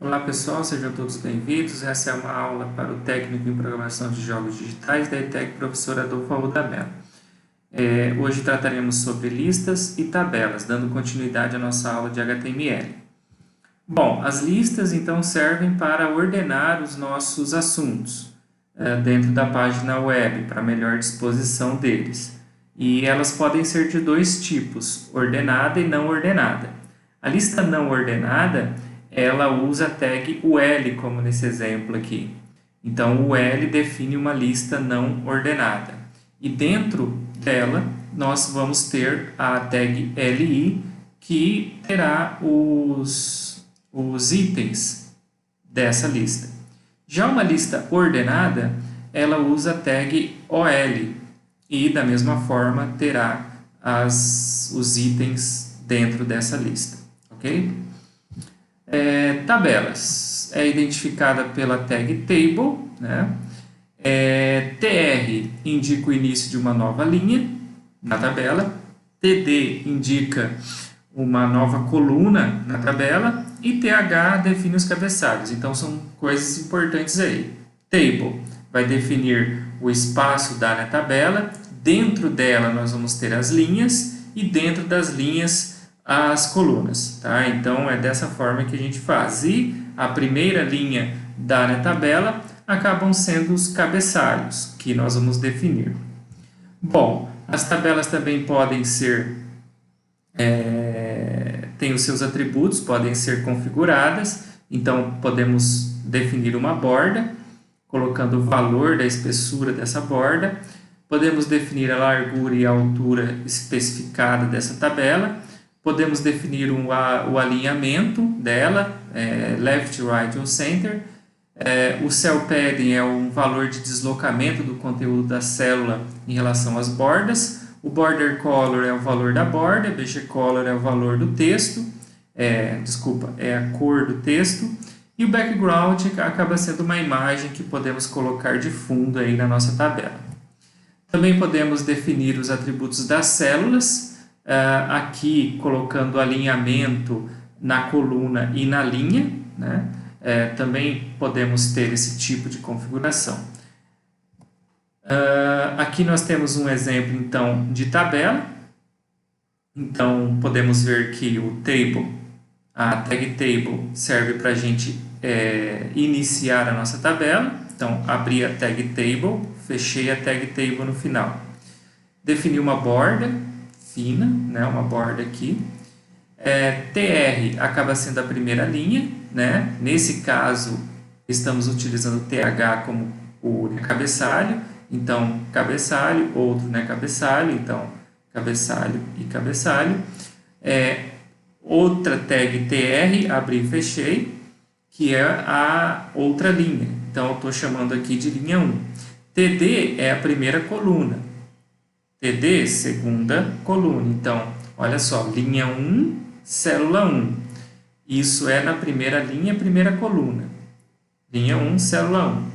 Olá pessoal, sejam todos bem-vindos. Essa é uma aula para o técnico em programação de jogos digitais da ETEC Professor Adolfo Arruda Mello. Hoje trataremos sobre listas e tabelas, dando continuidade à nossa aula de HTML. Bom, as listas então servem para ordenar os nossos assuntos dentro da página web, para melhor disposição deles. E elas podem ser de dois tipos, ordenada e não ordenada. A lista não ordenada ela usa a tag UL, como nesse exemplo aqui. Então, o UL define uma lista não ordenada. E dentro dela, nós vamos ter a tag LI, que terá os itens dessa lista. Já uma lista ordenada, ela usa a tag OL, e da mesma forma terá os itens dentro dessa lista. Ok? Tabelas é identificada pela tag table, né? TR indica o início de uma nova linha na tabela, TD indica uma nova coluna na tabela e TH define os cabeçalhos. Então são coisas importantes aí. Table vai definir o espaço da tabela, dentro dela nós vamos ter as linhas e dentro das linhas as colunas, tá? Então é dessa forma que a gente faz. E a primeira linha da tabela acabam sendo os cabeçalhos que nós vamos definir. Bom, as tabelas também podem ser têm os seus atributos, podem ser configuradas. Então podemos definir uma borda, colocando o valor da espessura dessa borda. Podemos definir a largura e a altura especificada dessa tabela. Podemos definir o alinhamento dela, left, right ou center. O cell padding é um valor de deslocamento do conteúdo da célula em relação às bordas. O border color é o valor da borda, BG color é o valor do texto, é a cor do texto. E o background acaba sendo uma imagem que podemos colocar de fundo aí na nossa tabela. Também podemos definir os atributos das células, aqui colocando alinhamento na coluna e na linha, né? Também podemos ter esse tipo de configuração. Aqui nós temos um exemplo então de tabela. Então podemos ver que a tag table serve para a gente iniciar a nossa tabela. Então abri a tag table, fechei a tag table no final. Defini uma borda fina, né, uma borda aqui. TR acaba sendo a primeira linha, né? Nesse caso estamos utilizando TH como o cabeçalho, então cabeçalho, outro cabeçalho, então cabeçalho e cabeçalho. Outra tag TR, abri e fechei, que é a outra linha, então eu estou chamando aqui de linha 1. TD é a primeira coluna, TD, segunda coluna. Então, olha só, linha 1, célula 1. Isso é na primeira linha, primeira coluna. Linha 1, célula 1.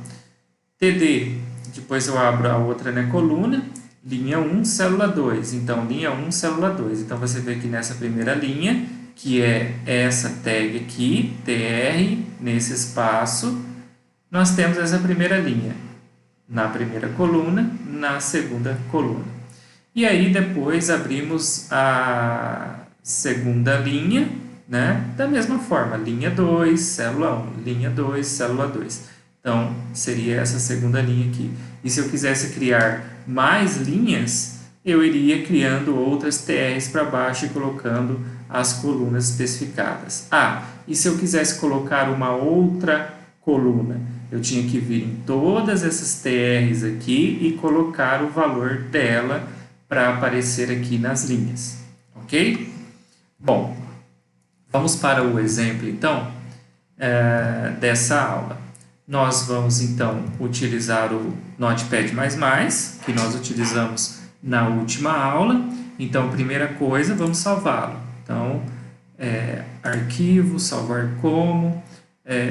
TD, depois eu abro a outra coluna, linha 1, célula 2. Então, linha 1, célula 2. Então, você vê que nessa primeira linha, que é essa tag aqui, TR, nesse espaço, nós temos essa primeira linha. Na primeira coluna, na segunda coluna. E aí depois abrimos a segunda linha, né? Da mesma forma, linha 2, célula 1, linha 2, célula 2. Então, seria essa segunda linha aqui. E se eu quisesse criar mais linhas, eu iria criando outras TRs para baixo e colocando as colunas especificadas. E se eu quisesse colocar uma outra coluna, eu tinha que vir em todas essas TRs aqui e colocar o valor dela para aparecer aqui nas linhas, ok? Bom, vamos para o exemplo, então, dessa aula. Nós vamos, então, utilizar o Notepad++, que nós utilizamos na última aula. Então, primeira coisa, vamos salvá-lo. Então, arquivo, salvar como,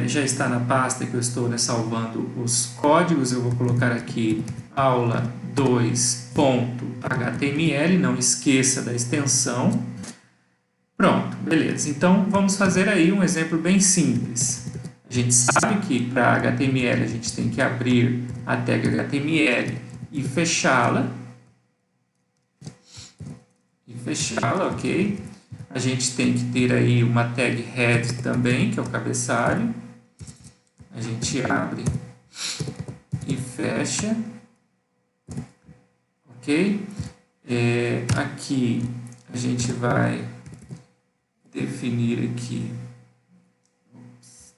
já está na pasta que eu estou salvando os códigos. Eu vou colocar aqui aula 2.html, não esqueça da extensão. Pronto, beleza. Então, vamos fazer aí um exemplo bem simples. A gente sabe que para HTML a gente tem que abrir a tag HTML e fechá-la. Ok? A gente tem que ter aí uma tag head também, que é o cabeçalho. A gente abre e fecha. Ok? Aqui a gente vai definir aqui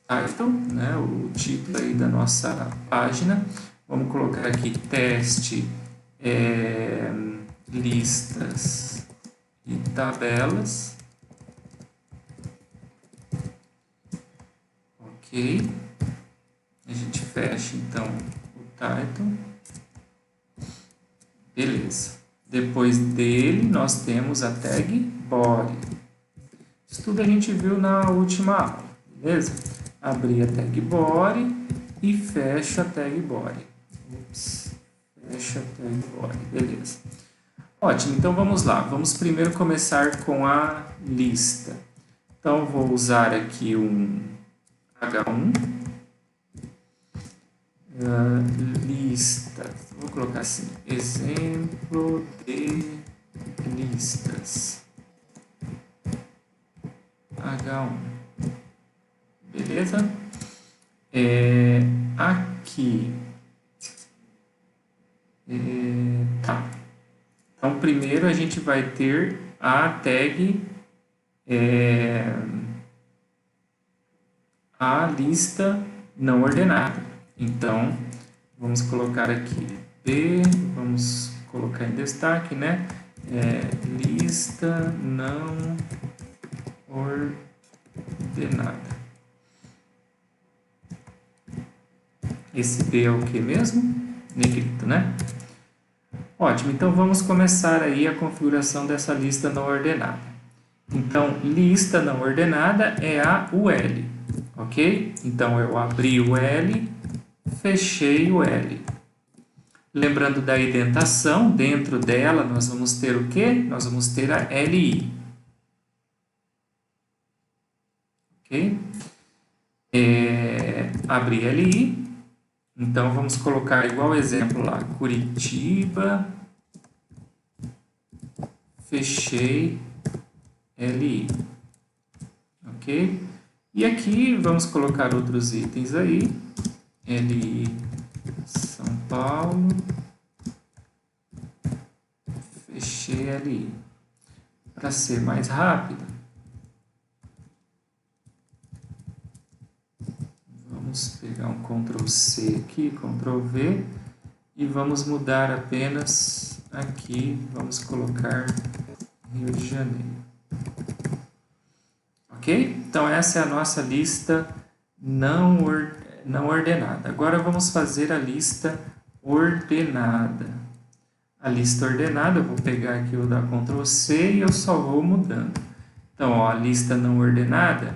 title, né, o título aí da nossa página. Vamos colocar aqui teste, listas e tabelas. Ok. A gente fecha então o title. Beleza. Depois dele nós temos a tag body. Isso tudo a gente viu na última aula, beleza? Abrir a tag body e fecha a tag body. Fecha a tag body, beleza. Ótimo, então vamos lá. Vamos primeiro começar com a lista. Então vou usar aqui um H1. Lista. Vou colocar assim, exemplo de listas. H1. Beleza? Aqui. Tá. Então, primeiro a gente vai ter a tag a lista não ordenada. Então, vamos colocar aqui B, vamos colocar em destaque, né? Lista não ordenada. Esse B é o que mesmo? Negrito, né? Ótimo, então vamos começar aí a configuração dessa lista não ordenada. Então, lista não ordenada é a UL, ok? Então, eu abri o L, fechei o L. Lembrando da indentação, dentro dela nós vamos ter o quê? Nós vamos ter a LI. Ok? Abri LI. Então, vamos colocar igual exemplo lá, Curitiba, fechei LI. Ok? E aqui vamos colocar outros itens aí, LI São Paulo, fechei LI. Para ser mais rápido, vamos pegar um Ctrl C aqui, Ctrl V, e vamos mudar apenas aqui, vamos colocar Rio de Janeiro. Ok? Então, essa é a nossa lista não ordenada. Agora, vamos fazer a lista ordenada. A lista ordenada, eu vou pegar aqui o da Ctrl C e eu só vou mudando. Então, ó, a lista não ordenada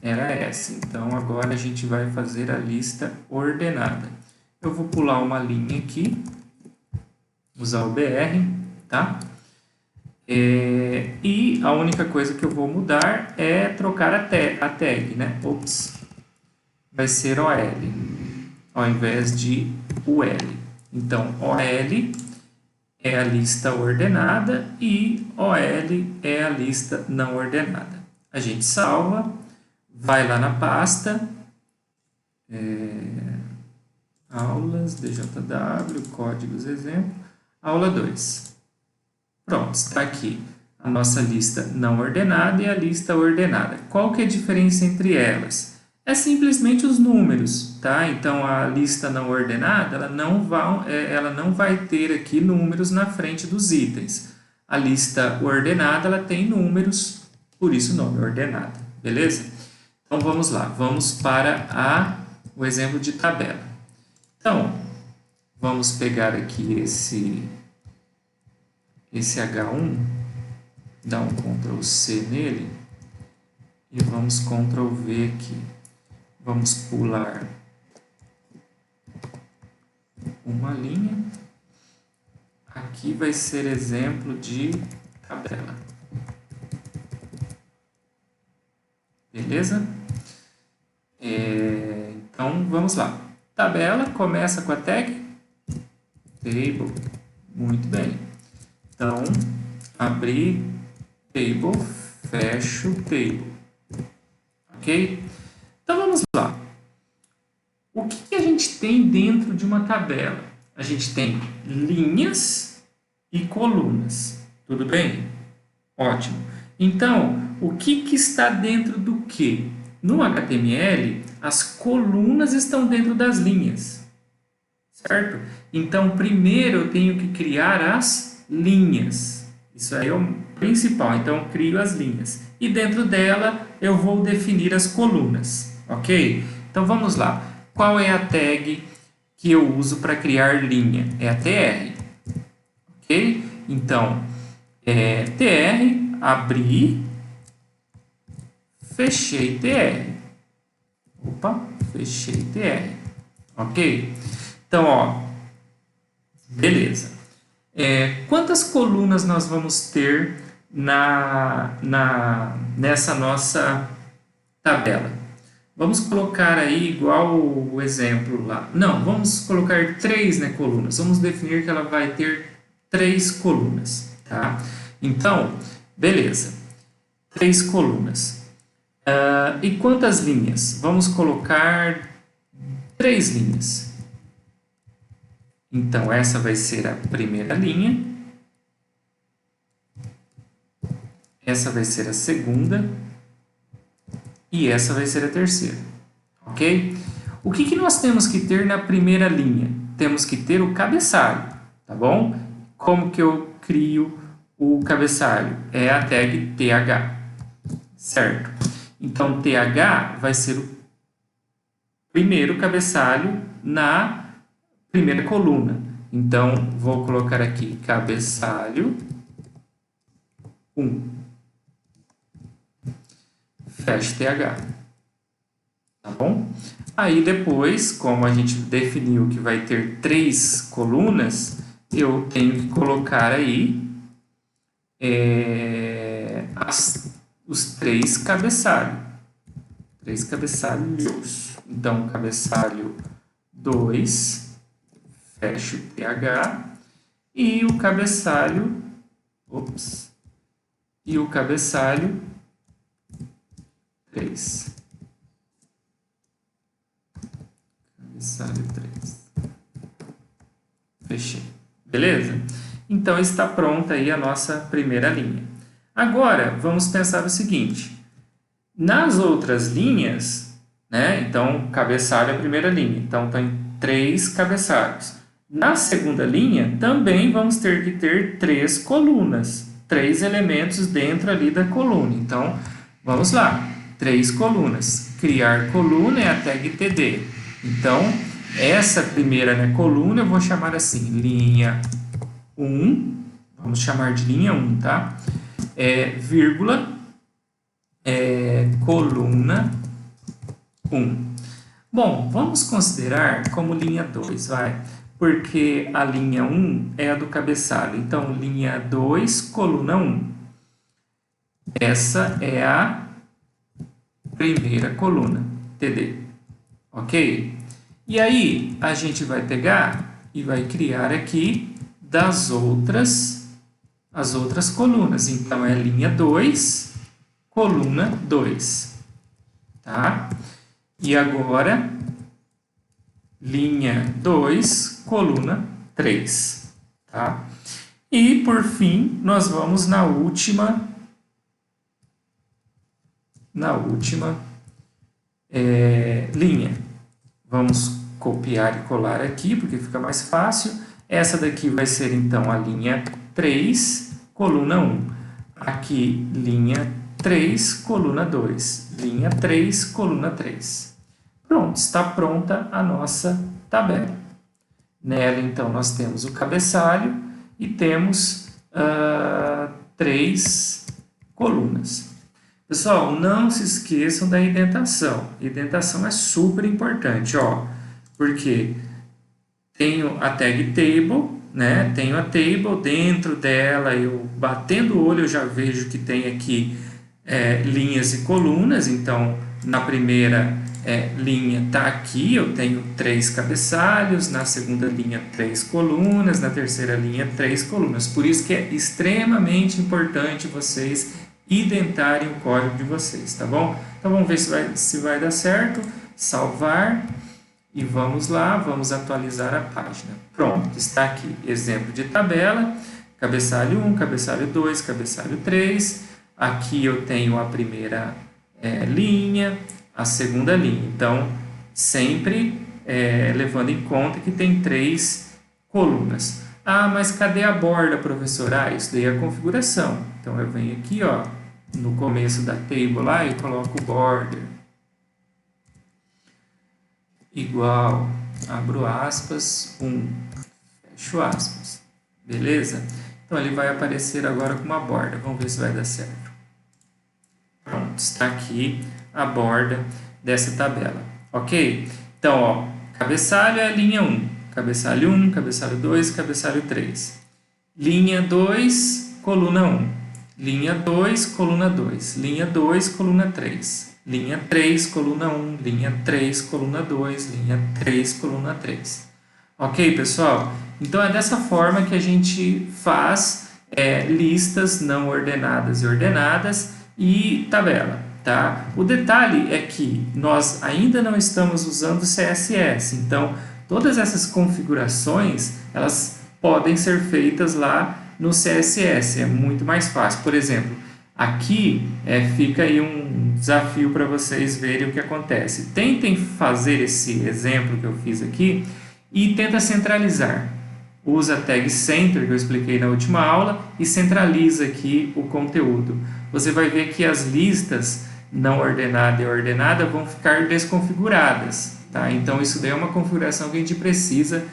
era essa. Então, agora a gente vai fazer a lista ordenada. Eu vou pular uma linha aqui, usar o BR, tá? E a única coisa que eu vou mudar é trocar a tag, né? Ops. Vai ser OL, ao invés de UL. Então, OL é a lista ordenada e OL é a lista não ordenada. A gente salva, vai lá na pasta, aulas, DJW, códigos, exemplo, aula 2. Pronto, está aqui a nossa lista não ordenada e a lista ordenada. Qual que é a diferença entre elas? É simplesmente os números, tá? Então, a lista não ordenada, ela não vai ter aqui números na frente dos itens. A lista ordenada, ela tem números, por isso o nome ordenada, beleza? Então, vamos lá, vamos para o exemplo de tabela. Então, vamos pegar aqui esse H1, dar um Ctrl C nele e vamos Ctrl V aqui. Vamos pular uma linha. Aqui vai ser exemplo de tabela. Beleza? Então, vamos lá. Tabela começa com a tag table. Muito bem. Então, abrir table, fecho table. Ok? Então, vamos lá. O que a gente tem dentro de uma tabela? A gente tem linhas e colunas. Tudo bem? Ótimo. Então, o que está dentro do quê? No HTML, as colunas estão dentro das linhas, certo? Então, primeiro eu tenho que criar as linhas. Isso aí é o principal. Então, eu crio as linhas. E dentro dela, eu vou definir as colunas, ok? Então, vamos lá. Qual é a tag que eu uso para criar linha? É a tr, ok? Então, tr, abri, fechei tr. Opa, fechei tr. Ok? Então, ó, beleza. Quantas colunas nós vamos ter nessa nossa tabela? Vamos colocar aí igual o exemplo lá. Não, vamos colocar 3, né, colunas. Vamos definir que ela vai ter 3 colunas, tá? Então, beleza. 3 colunas. E quantas linhas? Vamos colocar 3 linhas. Então, essa vai ser a primeira linha. Essa vai ser a segunda. E essa vai ser a terceira. Ok? O que nós temos que ter na primeira linha? Temos que ter o cabeçalho, tá bom? Como que eu crio o cabeçalho? É a tag th, certo? Então, th vai ser o primeiro cabeçalho na primeira coluna. Então, vou colocar aqui cabeçalho 1. Fecho th. Tá bom? Aí depois, como a gente definiu que vai ter 3 colunas, eu tenho que colocar aí os 3 cabeçalhos. 3 cabeçalhos. Então, cabeçalho 2, fecho th, e o cabeçalho, e o cabeçalho 3. Cabeçalho 3. Fechei. Beleza? Então, está pronta aí a nossa primeira linha. Agora, vamos pensar o seguinte. Nas outras linhas, né? Então, cabeçalho é a primeira linha. Então, tem 3 cabeçalhos. Na segunda linha, também vamos ter que ter 3 colunas. 3 elementos dentro ali da coluna. Então, vamos lá. 3 colunas. Criar coluna é a tag td. Então, essa primeira, né, coluna eu vou chamar assim, linha 1. Vamos chamar de linha 1, tá? Vírgula, coluna 1. Bom, vamos considerar como linha 2, vai. Porque a linha 1 é a do cabeçalho. Então, linha 2, coluna 1. Essa é a primeira coluna, TD, ok? E aí, a gente vai pegar e vai criar aqui as outras colunas. Então, é linha 2, coluna 2, tá? E agora, linha 2, coluna 3, tá? E, por fim, nós vamos na última linha. Vamos copiar e colar aqui, porque fica mais fácil. Essa daqui vai ser, então, a linha 3, coluna 1. Aqui, linha 3, coluna 2. Linha 3, coluna 3. Pronto, está pronta a nossa tabela. Nela, então, nós temos o cabeçalho e temos 3 colunas. Pessoal, não se esqueçam da indentação. Indentação é super importante, ó, porque tenho a tag table, né? Tenho a table, dentro dela, eu batendo o olho, eu já vejo que tem aqui linhas e colunas, então na primeira linha está aqui, eu tenho 3 cabeçalhos, na segunda linha 3 colunas, na terceira linha 3 colunas. Por isso que é extremamente importante vocês identarem o código de vocês, tá bom? Então vamos ver se vai dar certo. Salvar e vamos lá, vamos atualizar a página. Pronto, está aqui exemplo de tabela, cabeçalho 1, cabeçalho 2, cabeçalho 3. Aqui eu tenho a primeira linha, a segunda linha. Então, sempre levando em conta que tem 3 colunas. Ah, mas cadê a borda, professor? Ah, isso daí é a configuração. Então, eu venho aqui, ó, no começo da table lá e coloco border igual, abro aspas, 1, fecho aspas. Beleza? Então, ele vai aparecer agora com uma borda. Vamos ver se vai dar certo. Pronto, está aqui a borda dessa tabela, ok? Então, ó, cabeçalho é a linha 1, cabeçalho 1, cabeçalho 2, cabeçalho 3. Linha 2, coluna 1. Linha 2, coluna 2. Linha 2, coluna 3. Linha 3, coluna 1. Linha 3, coluna 2. Linha 3, coluna 3. Ok, pessoal? Então, é dessa forma que a gente faz listas não ordenadas e ordenadas e tabela, tá? O detalhe é que nós ainda não estamos usando CSS, então todas essas configurações elas podem ser feitas lá no CSS, é muito mais fácil. Por exemplo, aqui fica aí um desafio para vocês verem o que acontece. Tentem fazer esse exemplo que eu fiz aqui e tenta centralizar. Usa a tag center que eu expliquei na última aula e centraliza aqui o conteúdo. Você vai ver que as listas não ordenada e ordenada vão ficar desconfiguradas, tá? Então isso daí é uma configuração que a gente precisa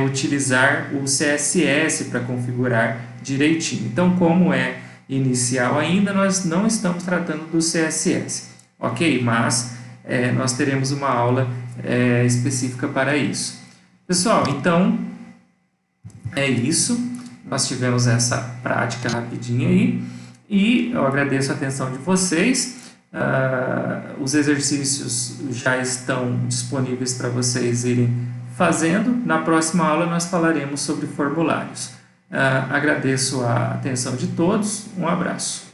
utilizar o CSS para configurar direitinho. Então, como é inicial ainda, nós não estamos tratando do CSS, ok? Mas nós teremos uma aula específica para isso. Pessoal, então é isso. Nós tivemos essa prática rapidinha aí e eu agradeço a atenção de vocês. Os exercícios já estão disponíveis para vocês irem fazendo. Na próxima aula nós falaremos sobre formulários. Agradeço a atenção de todos. Um abraço.